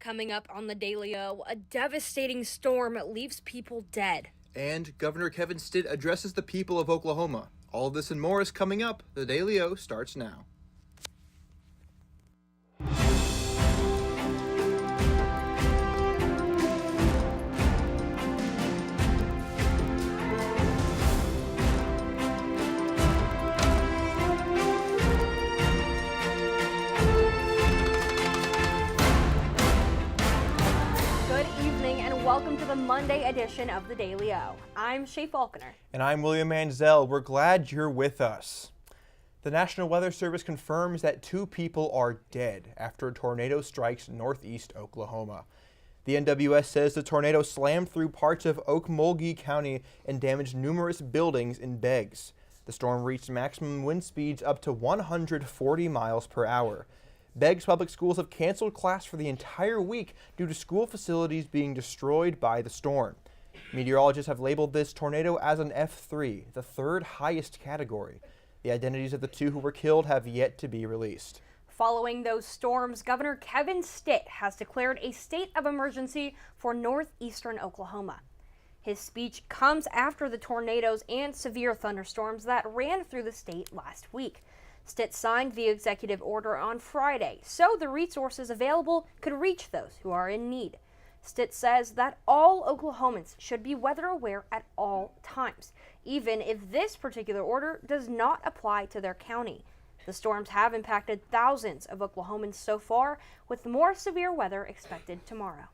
Coming up on the Daily O, a devastating storm leaves people dead. And Governor Kevin Stitt addresses the people of Oklahoma. All of this and more is coming up. The Daily O starts now. Welcome to the Monday edition of the Daily O. I'm Shay Falconer. And I'm William Manzel. We're glad you're with us. The National Weather Service confirms that 2 people are dead after a tornado strikes northeast Oklahoma. The NWS says the tornado slammed through parts of Okmulgee County and damaged numerous buildings in Beggs. The storm reached maximum wind speeds up to 140 miles per hour. Beggs Public Schools have canceled class for the entire week due to school facilities being destroyed by the storm. Meteorologists have labeled this tornado as an F3, the 3rd highest category. The identities of the 2 who were killed have yet to be released. Following those storms, Governor Kevin Stitt has declared a state of emergency for northeastern Oklahoma. His speech comes after the tornadoes and severe thunderstorms that ran through the state last week. Stitt signed the executive order on Friday, so the resources available could reach those who are in need. Stitt says that all Oklahomans should be weather aware at all times, even if this particular order does not apply to their county. The storms have impacted thousands of Oklahomans so far, with more severe weather expected tomorrow.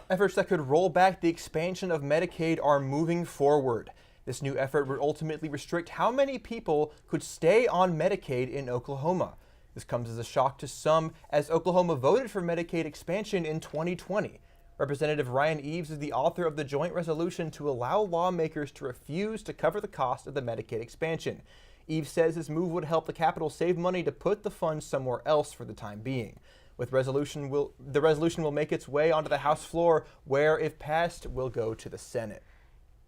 Efforts that could roll back the expansion of Medicaid are moving forward. This new effort would ultimately restrict how many people could stay on Medicaid in Oklahoma. This comes as a shock to some, as Oklahoma voted for Medicaid expansion in 2020. Representative Ryan Eves is the author of the joint resolution to allow lawmakers to refuse to cover the cost of the Medicaid expansion. Eves says this move would help the Capitol save money to put the funds somewhere else for the time being. The resolution will make its way onto the House floor, where, if passed, will go to the Senate.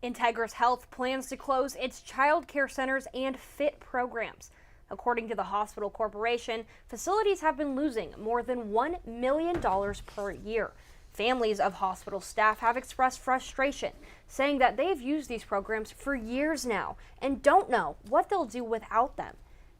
Integris Health plans to close its child care centers and FIT programs. According to the hospital corporation, facilities have been losing more than $1 million per year. Families of hospital staff have expressed frustration, saying that they've used these programs for years now and don't know what they'll do without them.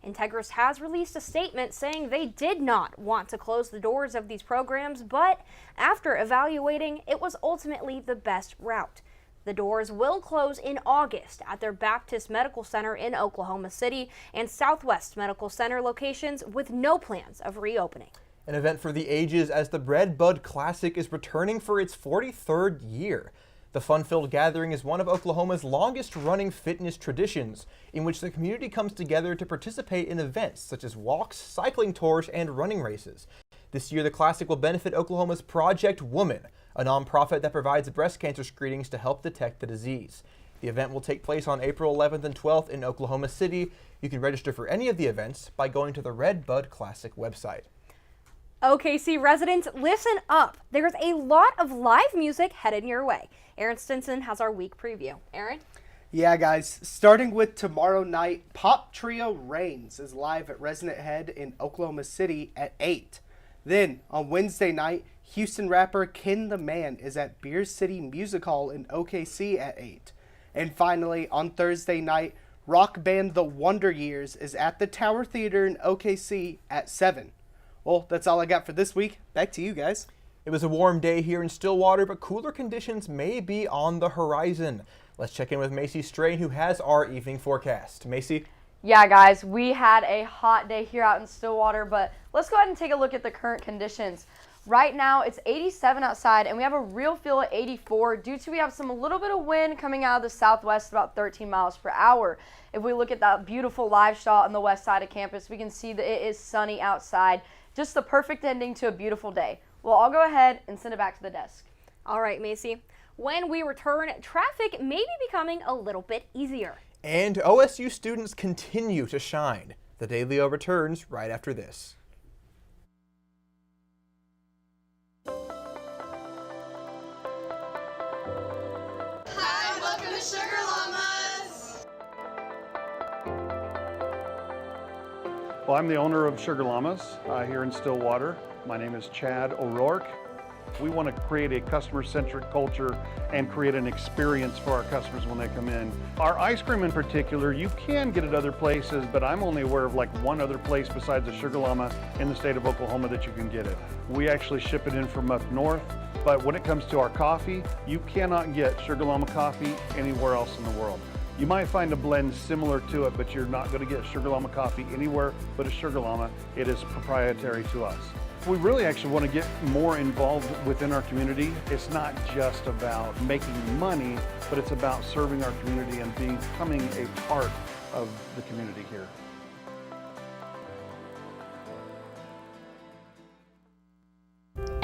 Integris has released a statement saying they did not want to close the doors of these programs, but after evaluating, it was ultimately the best route. The doors will close in August at their Baptist Medical Center in Oklahoma City and Southwest Medical Center locations, with no plans of reopening. An event for the ages, as the Red Bud Classic is returning for its 43rd year. The fun-filled gathering is one of Oklahoma's longest-running fitness traditions, in which the community comes together to participate in events such as walks, cycling tours, and running races. This year, the Classic will benefit Oklahoma's Project Woman, a nonprofit that provides breast cancer screenings to help detect the disease. The event will take place on April 11th and 12th in Oklahoma City. You can register for any of the events by going to the Red Bud Classic website. OKC residents, listen up. There's a lot of live music headed your way. Aaron Stinson has our week preview. Aaron? Yeah, guys. Starting with tomorrow night, pop trio Reigns is live at Resonant Head in Oklahoma City at 8. Then, on Wednesday night, Houston rapper Ken the Man is at Beer City Music Hall in OKC at 8. And finally, on Thursday night, rock band The Wonder Years is at the Tower Theater in OKC at 7. Well, that's all I got for this week. Back to you guys. It was a warm day here in Stillwater, but cooler conditions may be on the horizon. Let's check in with Macy Strain, who has our evening forecast. Macy? Yeah, guys, we had a hot day here out in Stillwater, but let's go ahead and take a look at the current conditions. Right now, it's 87 outside, and we have a real feel at 84 due to we have a little bit of wind coming out of the southwest, about 13 miles per hour. If we look at that beautiful live shot on the west side of campus, we can see that it is sunny outside. Just the perfect ending to a beautiful day. Well, I'll go ahead and send it back to the desk. All right, Macy. When we return, traffic may be becoming a little bit easier. And OSU students continue to shine. The Daily O returns right after this. Hi, welcome to Sugar Llamas. Well, I'm the owner of Sugar Llamas here in Stillwater. My name is Chad O'Rourke, We want to create a customer-centric culture and create an experience for our customers when they come in. Our ice cream in particular, you can get it other places, but I'm only aware of like one other place besides the Sugar Llama in the state of Oklahoma that you can get it. We actually ship it in from up north, but when it comes to our coffee, you cannot get Sugar Llama coffee anywhere else in the world. You might find a blend similar to it, but you're not going to get Sugar Llama coffee anywhere but a Sugar Llama. It is proprietary to us. We really actually want to get more involved within our community. It's not just about making money, but it's about serving our community and becoming a part of the community here.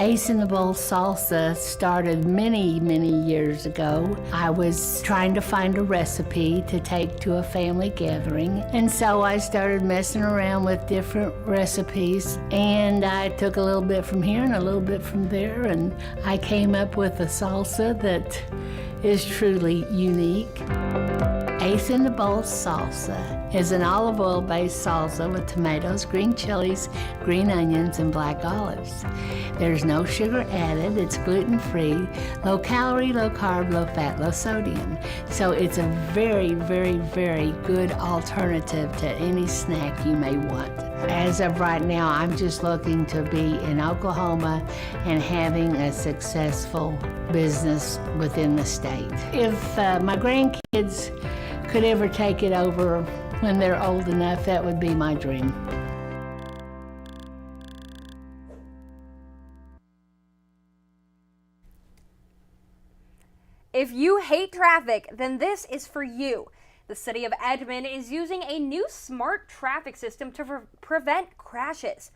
Ace in the Bowl salsa started many, many years ago. I was trying to find a recipe to take to a family gathering, and so I started messing around with different recipes, and I took a little bit from here and a little bit from there, and I came up with a salsa that is truly unique. Ace in the Bowl salsa is an olive oil based salsa with tomatoes, green chilies, green onions, and black olives. There's no sugar added, it's gluten free, low calorie, low carb, low fat, low sodium. So it's a very, very, very good alternative to any snack you may want. As of right now, I'm just looking to be in Oklahoma and having a successful business within the state. If my grandkids could ever take it over when they're old enough, that would be my dream. If you hate traffic, then this is for you. The city of Edmond is using a new smart traffic system to prevent crashes.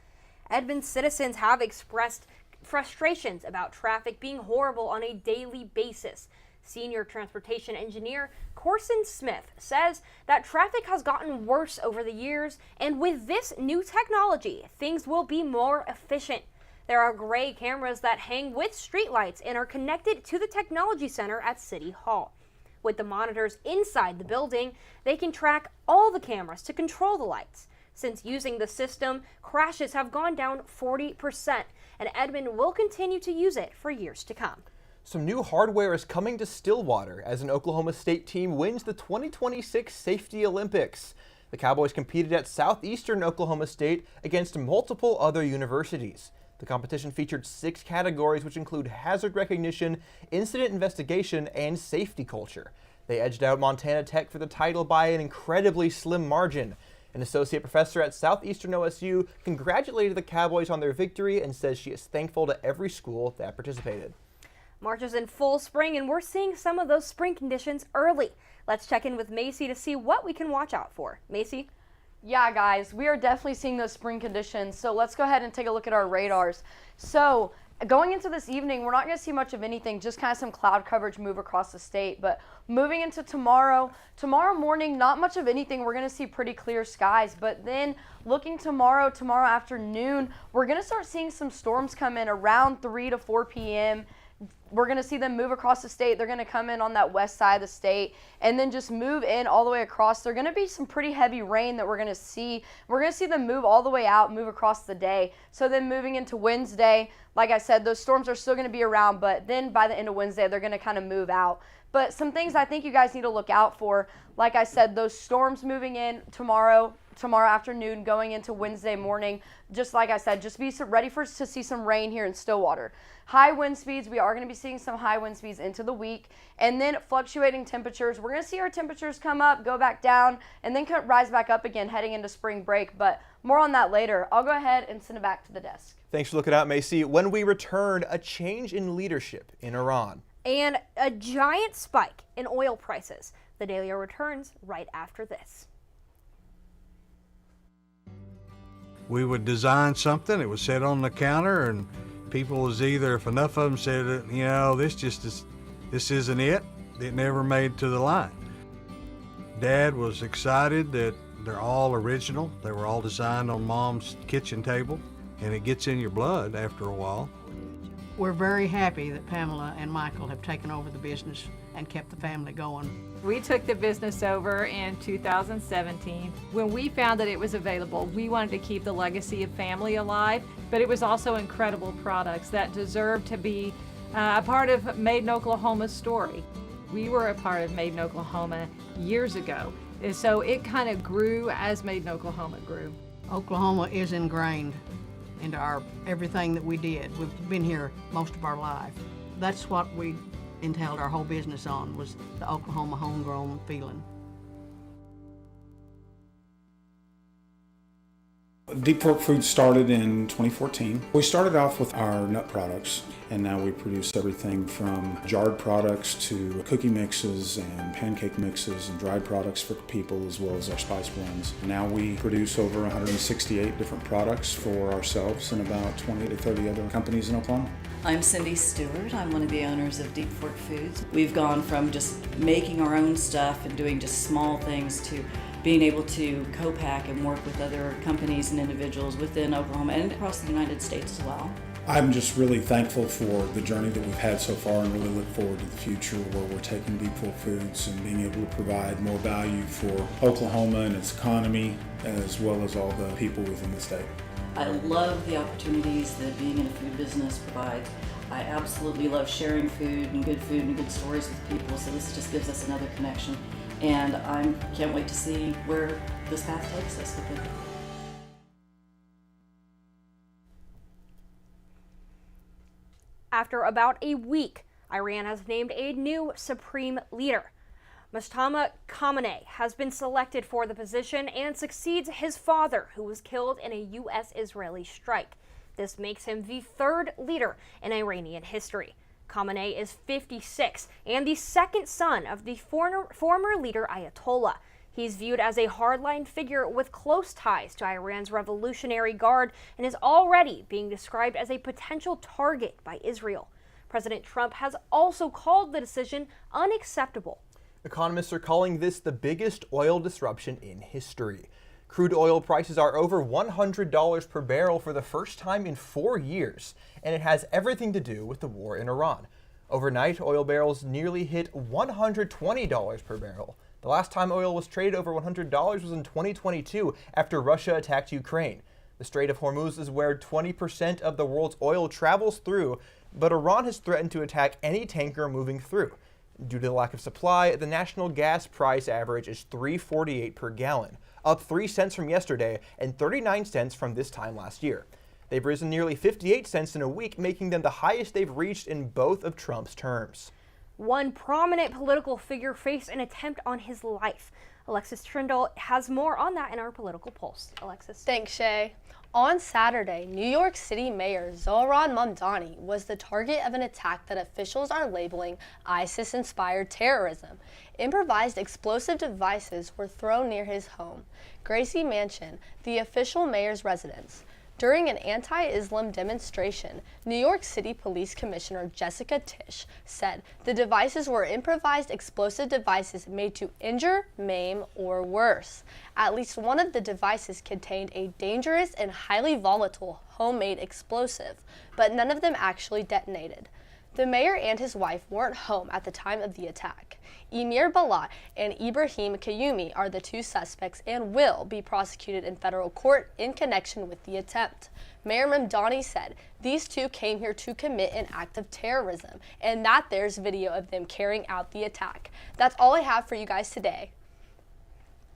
Edmond citizens have expressed frustrations about traffic being horrible on a daily basis. Senior transportation engineer Corson Smith says that traffic has gotten worse over the years, and with this new technology, things will be more efficient. There are gray cameras that hang with streetlights and are connected to the technology center at City Hall. With the monitors inside the building, they can track all the cameras to control the lights. Since using the system, crashes have gone down 40%, and Edmond will continue to use it for years to come. Some new hardware is coming to Stillwater as an Oklahoma State team wins the 2026 Safety Olympics. The Cowboys competed at Southeastern Oklahoma State against multiple other universities. The competition featured 6 categories, which include hazard recognition, incident investigation, and safety culture. They edged out Montana Tech for the title by an incredibly slim margin. An associate professor at Southeastern OSU congratulated the Cowboys on their victory and says she is thankful to every school that participated. March is in full spring, and we're seeing some of those spring conditions early. Let's check in with Macy to see what we can watch out for. Macy? Yeah, guys, we are definitely seeing those spring conditions. So let's go ahead and take a look at our radars. So going into this evening, we're not going to see much of anything, just kind of some cloud coverage move across the state. But moving into tomorrow morning, not much of anything. We're going to see pretty clear skies. But then looking tomorrow afternoon, we're going to start seeing some storms come in around 3 to 4 p.m. We're going to see them move across the state. They're going to come in on that west side of the state and then just move in all the way across. There's going to be some pretty heavy rain that we're going to see. We're going to see them move all the way out, move across the day. So then moving into Wednesday, like I said, those storms are still going to be around, but then by the end of Wednesday, they're going to kind of move out. But some things I think you guys need to look out for, like I said, those storms moving in tomorrow afternoon, going into Wednesday morning. Just like I said, just be ready to see some rain here in Stillwater. High wind speeds, we are going to be seeing some high wind speeds into the week. And then fluctuating temperatures. We're going to see our temperatures come up, go back down, and then rise back up again heading into spring break. But more on that later. I'll go ahead and send it back to the desk. Thanks for looking out, Macy. When we return, a change in leadership in Iran. And a giant spike in oil prices. The Daily returns right after this. We would design something, it was set on the counter, and people was either, if enough of them said, you know, this isn't it, it never made to the line. Dad was excited that they're all original. They were all designed on Mom's kitchen table, and it gets in your blood after a while. We're very happy that Pamela and Michael have taken over the business and kept the family going. We took the business over in 2017. When we found that it was available, we wanted to keep the legacy of family alive, but it was also incredible products that deserved to be a part of Made in Oklahoma's story. We were a part of Made in Oklahoma years ago, and so it kind of grew as Made in Oklahoma grew. Oklahoma is ingrained into everything that we did. We've been here most of our life. That's what we entailed our whole business on, was the Oklahoma homegrown feeling. Deep Fork Foods started in 2014. We started off with our nut products, and now we produce everything from jarred products to cookie mixes and pancake mixes and dried products for people, as well as our spice blends. Now we produce over 168 different products for ourselves and about 20 to 30 other companies in Oklahoma. I'm Cindy Stewart. I'm one of the owners of Deep Fork Foods. We've gone from just making our own stuff and doing just small things to being able to co-pack and work with other companies and individuals within Oklahoma and across the United States as well. I'm just really thankful for the journey that we've had so far and really look forward to the future where we're taking Deep Fork Foods and being able to provide more value for Oklahoma and its economy, as well as all the people within the state. I love the opportunities that being in a food business provides. I absolutely love sharing food and good stories with people, so this just gives us another connection. And I can't wait to see where this path takes us with it. After about a week, Iran has named a new supreme leader. Mustafa Khamenei has been selected for the position and succeeds his father, who was killed in a U.S.-Israeli strike. This makes him the third leader in Iranian history. Khamenei is 56 and the second son of the former leader Ayatollah. He's viewed as a hardline figure with close ties to Iran's Revolutionary Guard and is already being described as a potential target by Israel. President Trump has also called the decision unacceptable. Economists are calling this the biggest oil disruption in history. Crude oil prices are over $100 per barrel for the first time in 4 years, and it has everything to do with the war in Iran. Overnight, oil barrels nearly hit $120 per barrel. The last time oil was traded over $100 was in 2022 after Russia attacked Ukraine. The Strait of Hormuz is where 20% of the world's oil travels through, but Iran has threatened to attack any tanker moving through. Due to the lack of supply, the national gas price average is $3.48 per gallon, up 3 cents from yesterday and 39 cents from this time last year. They've risen nearly 58 cents in a week, making them the highest they've reached in both of Trump's terms. One prominent political figure faced an attempt on his life. Alexis Trindle has more on that in our Political Pulse. Alexis. Thanks, Shay. On Saturday, New York City Mayor Zohran Mamdani was the target of an attack that officials are labeling ISIS-inspired terrorism. Improvised explosive devices were thrown near his home, Gracie Mansion, the official mayor's residence. During an anti-Islam demonstration, New York City Police Commissioner Jessica Tisch said the devices were improvised explosive devices made to injure, maim, or worse. At least one of the devices contained a dangerous and highly volatile homemade explosive, but none of them actually detonated. The mayor and his wife weren't home at the time of the attack. Emir Balat and Ibrahim Kayumi are the two suspects and will be prosecuted in federal court in connection with the attempt. Mayor Mamdani said these two came here to commit an act of terrorism and that there's video of them carrying out the attack. That's all I have for you guys today.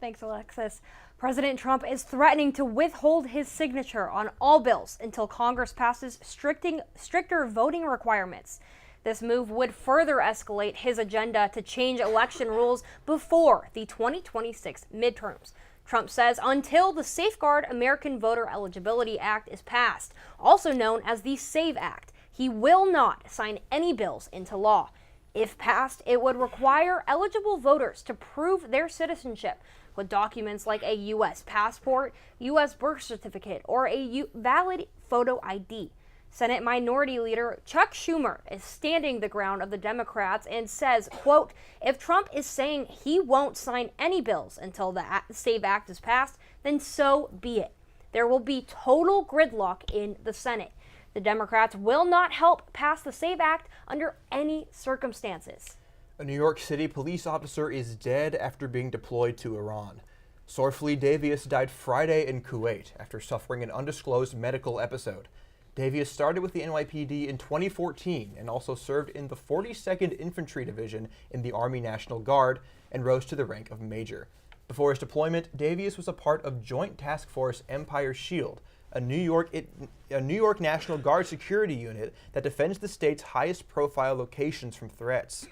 Thanks, Alexis. President Trump is threatening to withhold his signature on all bills until Congress passes stricter voting requirements. This move would further escalate his agenda to change election rules before the 2026 midterms. Trump says until the Safeguard American Voter Eligibility Act is passed, also known as the SAVE Act, he will not sign any bills into law. If passed, it would require eligible voters to prove their citizenship with documents like a U.S. passport, U.S. birth certificate, or a valid photo ID. Senate Minority Leader Chuck Schumer is standing the ground of the Democrats and says, quote, if Trump is saying he won't sign any bills until the SAVE Act is passed, then so be it. There will be total gridlock in the Senate. The Democrats will not help pass the SAVE Act under any circumstances. A New York City police officer is dead after being deployed to Iran. Sorfli Davius died Friday in Kuwait after suffering an undisclosed medical episode. Davius started with the NYPD in 2014 and also served in the 42nd Infantry Division in the Army National Guard and rose to the rank of major. Before his deployment, Davius was a part of Joint Task Force Empire Shield, a New York National Guard security unit that defends the state's highest profile locations from threats.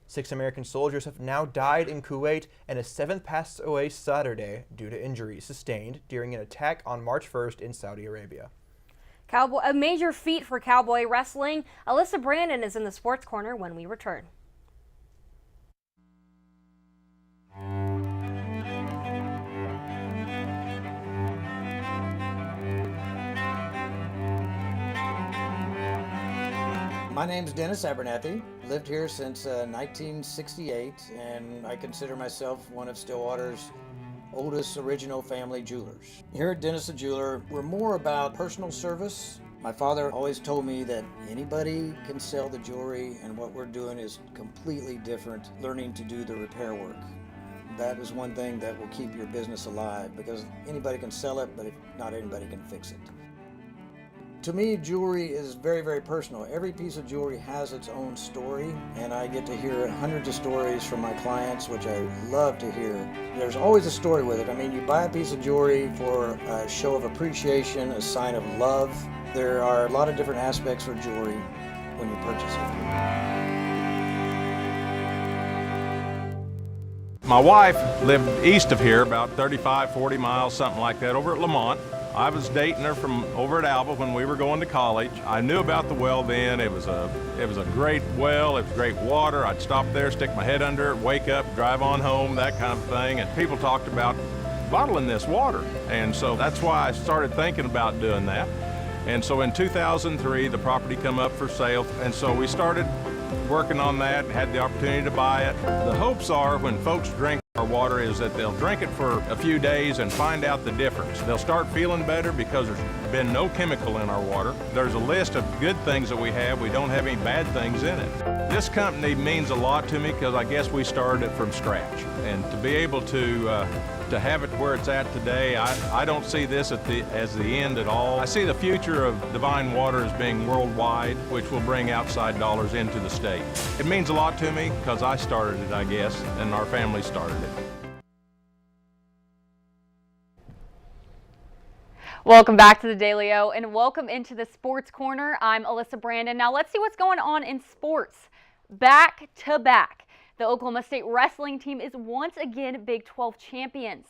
6 American soldiers have now died in Kuwait, and a 7th passed away Saturday due to injuries sustained during an attack on March 1st in Saudi Arabia. A major feat for cowboy wrestling. Alyssa Brandon is in the Sports Corner when we return. My name's Dennis Abernathy. Lived here since 1968, and I consider myself one of Stillwater's oldest original family jewelers. Here at Dennis the Jeweler, we're more about personal service. My father always told me that anybody can sell the jewelry, and what we're doing is completely different, learning to do the repair work. That is one thing that will keep your business alive, because anybody can sell it, but not anybody can fix it. To me, jewelry is very, very personal. Every piece of jewelry has its own story, and I get to hear hundreds of stories from my clients, which I love to hear. There's always a story with it. I mean, you buy a piece of jewelry for a show of appreciation, a sign of love. There are a lot of different aspects for jewelry when you purchase it. My wife lived east of here, about 35, 40 miles, something like that, over at Lamont. I was dating her from over at Alba when we were going to college. I knew about the well then. It was a great well. It was great water. I'd stop there, stick my head under it, wake up, drive on home, that kind of thing. And people talked about bottling this water. And so that's why I started thinking about doing that. And so in 2003, the property come up for sale. And so we started working on that, had the opportunity to buy it. The hopes are when folks drink our water is that they'll drink it for a few days and find out the difference. They'll start feeling better because there's been no chemical in our water. There's a list of good things that we have. We don't have any bad things in it. This company means a lot to me because I guess we started it from scratch. And to be able to have it where it's at today, I don't see this as the end at all. I see the future of Divine Water as being worldwide, which will bring outside dollars into the state. It means a lot to me because I started it, I guess, and our family started it. Welcome back to the Daily O and welcome into the Sports Corner. I'm Alyssa Brandon. Now let's see what's going on in sports. Back to back. The Oklahoma State wrestling team is once again Big 12 champions.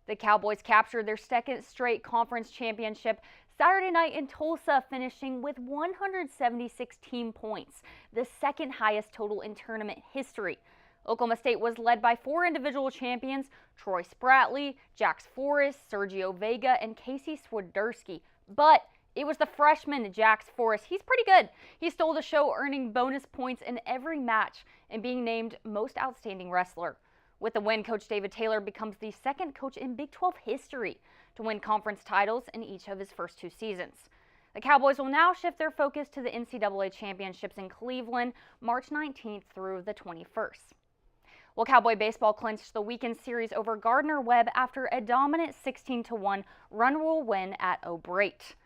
The Cowboys captured their second straight conference championship Saturday night in Tulsa, finishing with 176 team points, the second highest total in tournament history. Oklahoma State was led by 4 individual champions, Troy Spratley, Jax Forrest, Sergio Vega, and Casey Swiderski. But it was the freshman, Jax Forrest. He's pretty good. He stole the show, earning bonus points in every match and being named Most Outstanding Wrestler. With the win, Coach David Taylor becomes the second coach in Big 12 history to win conference titles in each of his first 2 seasons. The Cowboys will now shift their focus to the NCAA championships in Cleveland, March 19th through the 21st. Well, Cowboy baseball clinched the weekend series over Gardner-Webb after a dominant 16-1 run rule win at O'Brate.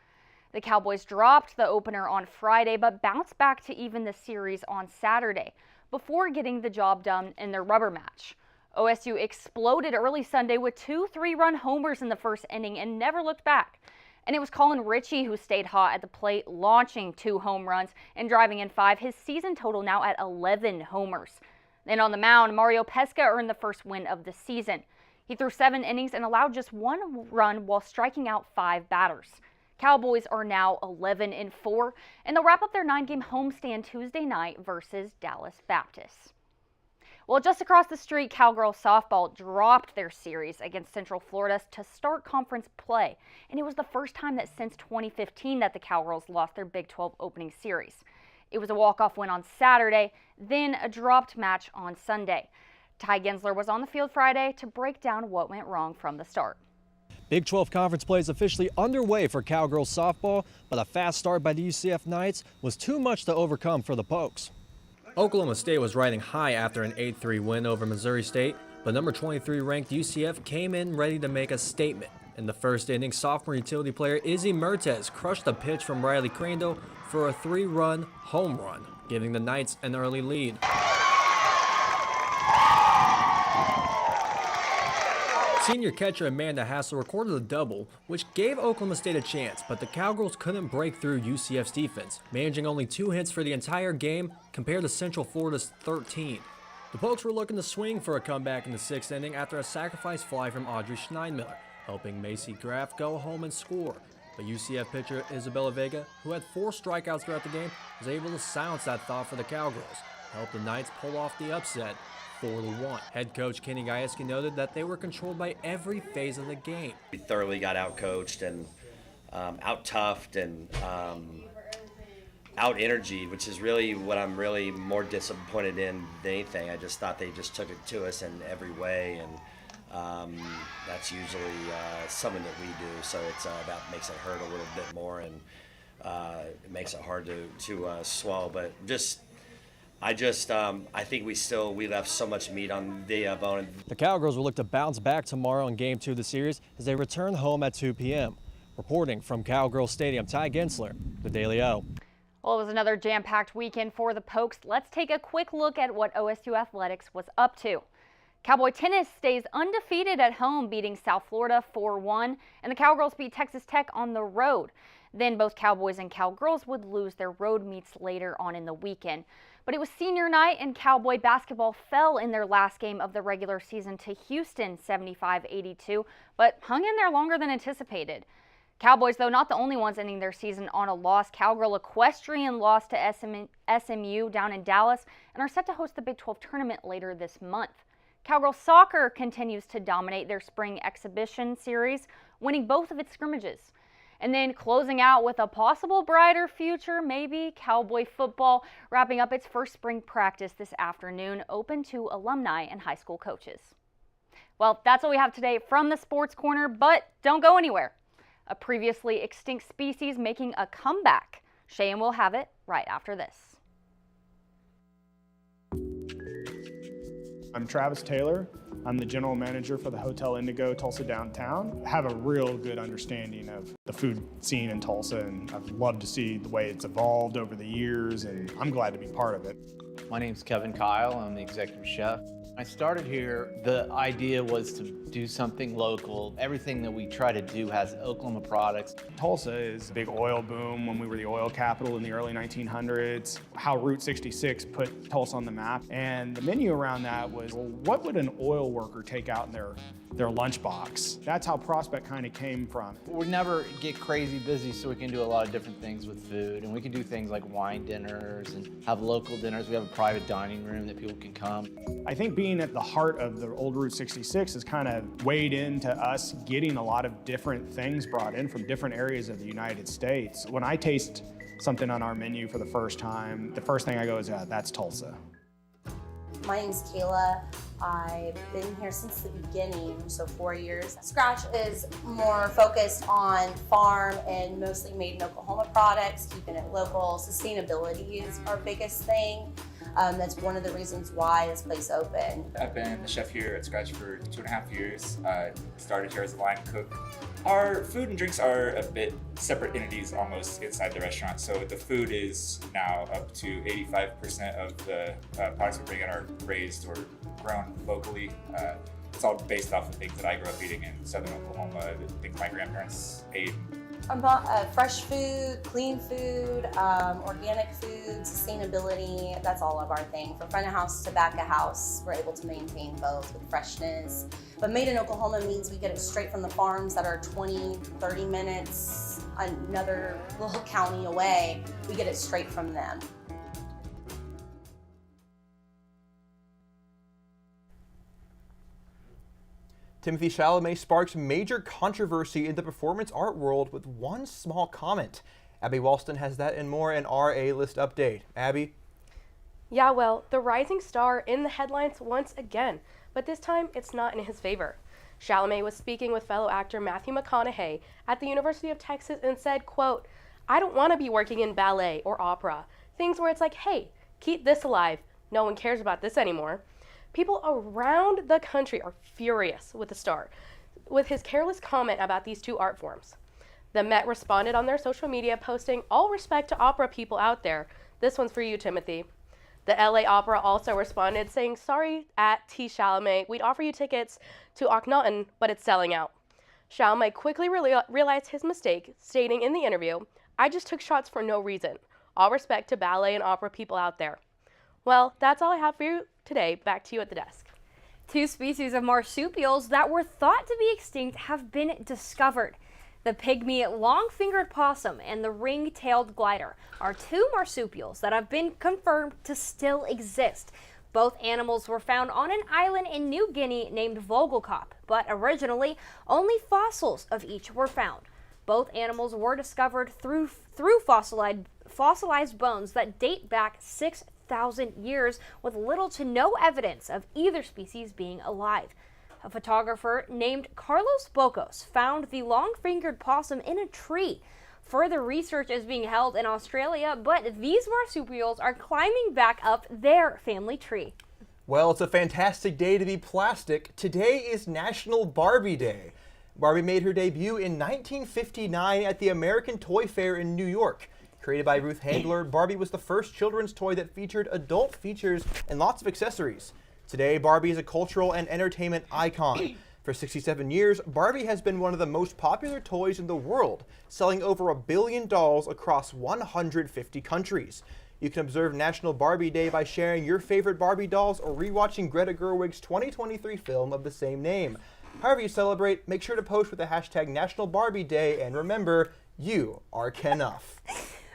The Cowboys dropped the opener on Friday, but bounced back to even the series on Saturday before getting the job done in their rubber match. OSU exploded early Sunday with 2 3-run homers in the first inning and never looked back. And it was Colin Ritchie who stayed hot at the plate, launching 2 home runs and driving in 5, his season total now at 11 homers. Then on the mound, Mario Pesca earned the first win of the season. He threw 7 innings and allowed just 1 run while striking out 5 batters. Cowboys are now 11-4, and they'll wrap up their 9-game homestand Tuesday night versus Dallas Baptist. Well, just across the street, Cowgirls softball dropped their series against Central Florida to start conference play, and it was the first time that since 2015 that the Cowgirls lost their Big 12 opening series. It was a walk-off win on Saturday, then a dropped match on Sunday. Ty Gensler was on the field Friday to break down what went wrong from the start. Big 12 Conference play is officially underway for Cowgirls softball, but a fast start by the UCF Knights was too much to overcome for the Pokes. Oklahoma State was riding high after an 8-3 win over Missouri State, but number 23 ranked UCF came in ready to make a statement. In the first inning, sophomore utility player Izzy Mertes crushed a pitch from Riley Crandall for a 3-run home run, giving the Knights an early lead. Senior catcher Amanda Hassel recorded a double, which gave Oklahoma State a chance, but the Cowgirls couldn't break through UCF's defense, managing only 2 hits for the entire game compared to Central Florida's 13. The Pokes were looking to swing for a comeback in the 6th inning after a sacrifice fly from Audrey Schneidmiller, helping Macy Graff go home and score. But UCF pitcher Isabella Vega, who had 4 strikeouts throughout the game, was able to silence that thought for the Cowgirls, help the Knights pull off the upset 4-1. Head coach Kenny Gajewski noted that they were controlled by every phase of the game. We thoroughly got out-coached and out-toughed and out-energied, which is really what I'm really more disappointed in than anything. I just thought they just took it to us in every way, and that's usually something that we do. So it's that makes it hurt a little bit more, and it makes it hard to swallow. But I think we left so much meat on the bone. The Cowgirls will look to bounce back tomorrow in Game 2 of the series as they return home at 2 p.m. Reporting from Cowgirls Stadium, Ty Gensler, the Daily O. Well, it was another jam-packed weekend for the Pokes. Let's take a quick look at what OSU Athletics was up to. Cowboy tennis stays undefeated at home, beating South Florida 4-1, and the Cowgirls beat Texas Tech on the road. Then both Cowboys and Cowgirls would lose their road meets later on in the weekend. But it was senior night, and Cowboy basketball fell in their last game of the regular season to Houston 75-82, but hung in there longer than anticipated. Cowboys, though, not the only ones ending their season on a loss. Cowgirl Equestrian lost to SMU down in Dallas and are set to host the Big 12 tournament later this month. Cowgirl soccer continues to dominate their spring exhibition series, winning both of its scrimmages. And then closing out with a possible brighter future, maybe, Cowboy football wrapping up its first spring practice this afternoon, open to alumni and high school coaches. Well, that's all we have today from the Sports Corner, but don't go anywhere. A previously extinct species making a comeback. Cheyenne will have it right after this. I'm Travis Taylor. I'm the general manager for the Hotel Indigo Tulsa Downtown. I have a real good understanding of the food scene in Tulsa, and I've loved to see the way it's evolved over the years, and I'm glad to be part of it. My name's Kevin Kyle. I'm the executive chef. I started here, the idea was to do something local. Everything that we try to do has Oklahoma products. Tulsa is a big oil boom when we were the oil capital in the early 1900s. How Route 66 put Tulsa on the map. And the menu around that was, well, what would an oil worker take out in their lunchbox? That's how Prospect kind of came from. We never get crazy busy, so we can do a lot of different things with food. And we can do things like wine dinners and have local dinners. We have a private dining room that people can come. I think being at the heart of the old Route 66 has kind of weighed into us getting a lot of different things brought in from different areas of the United States. When I taste something on our menu for the first time, the first thing I go is, yeah, that's Tulsa. My name's Kayla. I've been here since the beginning, so 4 years. Scratch is more focused on farm and mostly made in Oklahoma products, keeping it local. Sustainability is our biggest thing. That's one of the reasons why this place opened. I've been the chef here at Scratch for 2.5 years. Started here as a line cook. Our food and drinks are a bit separate entities almost inside the restaurant. So the food is now up to 85% of the products we bring in are raised or grown locally. It's all based off of things that I grew up eating in southern Oklahoma, things my grandparents ate. About fresh food, clean food, organic food, sustainability, that's all of our thing. From front of house to back of house, we're able to maintain both with freshness. But made in Oklahoma means we get it straight from the farms that are 20, 30 minutes, another little county away. We get it straight from them. Timothée Chalamet sparks major controversy in the performance art world with one small comment. Abby Walston has that and more in our A-List update. Abby? Yeah, well, the rising star in the headlines once again, but this time it's not in his favor. Chalamet was speaking with fellow actor Matthew McConaughey at the University of Texas and said, quote, "I don't want to be working in ballet or opera, things where it's like, hey, keep this alive. No one cares about this anymore." People around the country are furious with the star, with his careless comment about these two art forms. The Met responded on their social media, posting, "All respect to opera people out there. This one's for you, Timothy." The LA Opera also responded, saying, "Sorry at T. Chalamet, we'd offer you tickets to Akhenaten, but it's selling out." Chalamet quickly realized his mistake, stating in the interview, "I just took shots for no reason. All respect to ballet and opera people out there." Well, that's all I have for you today. Back to you at the desk. 2 species of marsupials that were thought to be extinct have been discovered. The pygmy long-fingered possum and the ring-tailed glider are 2 marsupials that have been confirmed to still exist. Both animals were found on an island in New Guinea named Vogelkop, but originally only fossils of each were found. Both animals were discovered through fossilized bones that date back 6,000 years with little to no evidence of either species being alive. A photographer named Carlos Bocos found the long-fingered possum in a tree. Further research is being held in Australia, but these marsupials are climbing back up their family tree. Well, it's a fantastic day to be plastic. Today is National Barbie Day. Barbie made her debut in 1959 at the American Toy Fair in New York. Created by Ruth Handler, Barbie was the first children's toy that featured adult features and lots of accessories. Today, Barbie is a cultural and entertainment icon. For 67 years, Barbie has been one of the most popular toys in the world, selling over 1 billion dolls across 150 countries. You can observe National Barbie Day by sharing your favorite Barbie dolls or rewatching Greta Gerwig's 2023 film of the same name. However you celebrate, make sure to post with the hashtag National Barbie Day, and remember, you are Kenuff.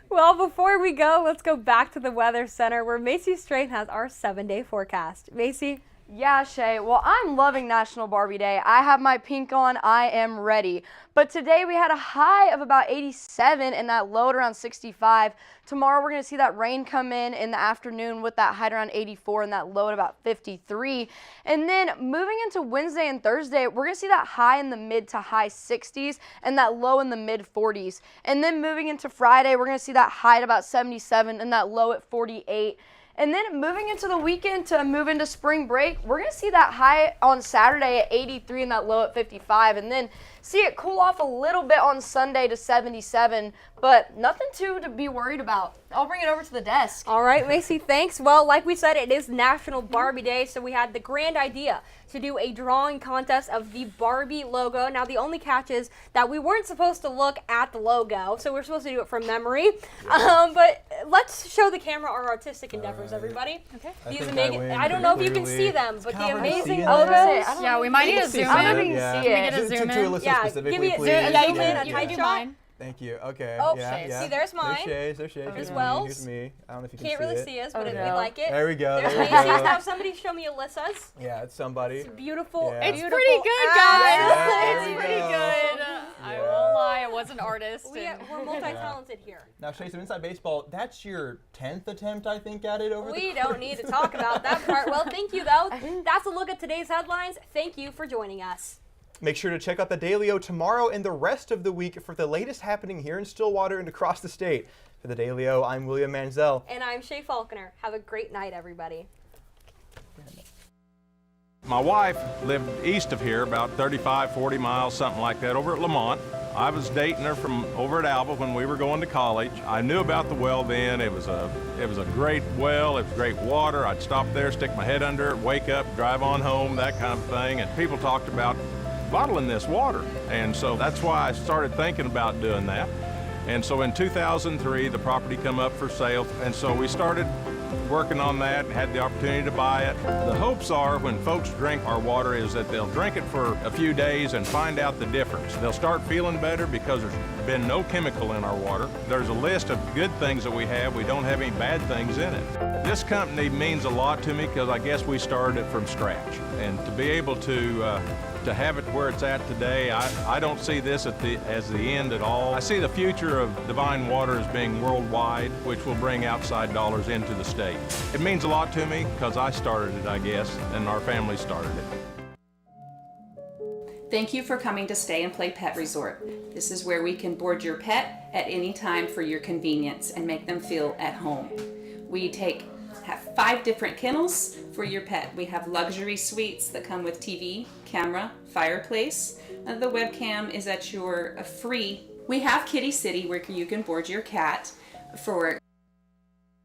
Well, before we go, let's go back to the Weather Center where Macy Strain has our 7-day forecast. Macy? Yeah, Shay. Well, I'm loving National Barbie Day. I have my pink on. I am ready. But today we had a high of about 87 and that low at around 65. Tomorrow we're going to see that rain come in the afternoon with that high around 84 and that low at about 53. And then moving into Wednesday and Thursday, we're going to see that high in the mid to high 60s and that low in the mid 40s. And then moving into Friday, we're going to see that high at about 77 and that low at 48. And then moving into the weekend to move into spring break, we're going to see that high on Saturday at 83 and that low at 55. And then see it cool off a little bit on Sunday to 77, but nothing to be worried about. I'll bring it over to the desk. All right, Macy, thanks. Well, like we said, it is National Barbie Day, so we had the grand idea to do a drawing contest of the Barbie logo. Now, the only catch is that we weren't supposed to look at the logo, so we're supposed to do it from memory. But let's show the camera our artistic endeavors, everybody. Okay. I don't know if you can see them, but the amazing logos. Yeah, we might need to zoom in. I don't even see it. To Alyssa specifically, give me please. zoom in a tight shot. Thank you. Okay. Oh, yeah. see, there's mine. There's Shays. There's Wells. Here's me. I don't know if you can Can't see really it. see us, but if you'd like it. There we go. There's There we Macy's. go. Now somebody show me Alyssa's. Yeah, it's somebody. It's beautiful. Yeah. It's Beautiful. pretty good, guys. Yeah, It's pretty good. I won't lie, I was an artist. We're multi-talented here. Now, Shay, some Inside Baseball, that's your 10th attempt, I think, at it over the We don't need to talk about that part. Well, thank you, though. That's a look at today's headlines. Thank you for joining us. Make sure to check out the Daily-O tomorrow and the rest of the week for the latest happening here in Stillwater and across the state. For the Daily-O, I'm William Manziel. And I'm Shay Falconer. Have a great night, everybody. My wife lived east of here, about 35, 40 miles, something like that, over at Lamont. I was dating her from over at Alva when we were going to college. I knew about the well then. It was a great well. It was great water. I'd stop there, stick my head under it, wake up, drive on home, that kind of thing. And people talked about bottling this water. And so that's why I started thinking about doing that. And so in 2003, the property come up for sale. And so we started working on that, had the opportunity to buy it. The hopes are when folks drink our water is that they'll drink it for a few days and find out the difference. They'll start feeling better because there's been no chemical in our water. There's a list of good things that we have. We don't have any bad things in it. This company means a lot to me because I guess we started it from scratch. And to be able to have it where it's at today, I don't see this as the end at all. I see the future of Divine Water as being worldwide, which will bring outside dollars into the state. It means a lot to me because I started it, I guess, and our family started it. Thank you for coming to Stay and Play Pet Resort. This is where we can board your pet at any time for your convenience and make them feel at home. We have 5 different kennels for your pet. We have luxury suites that come with TV, camera, fireplace. The webcam is at your free. We have Kitty City where you can board your cat for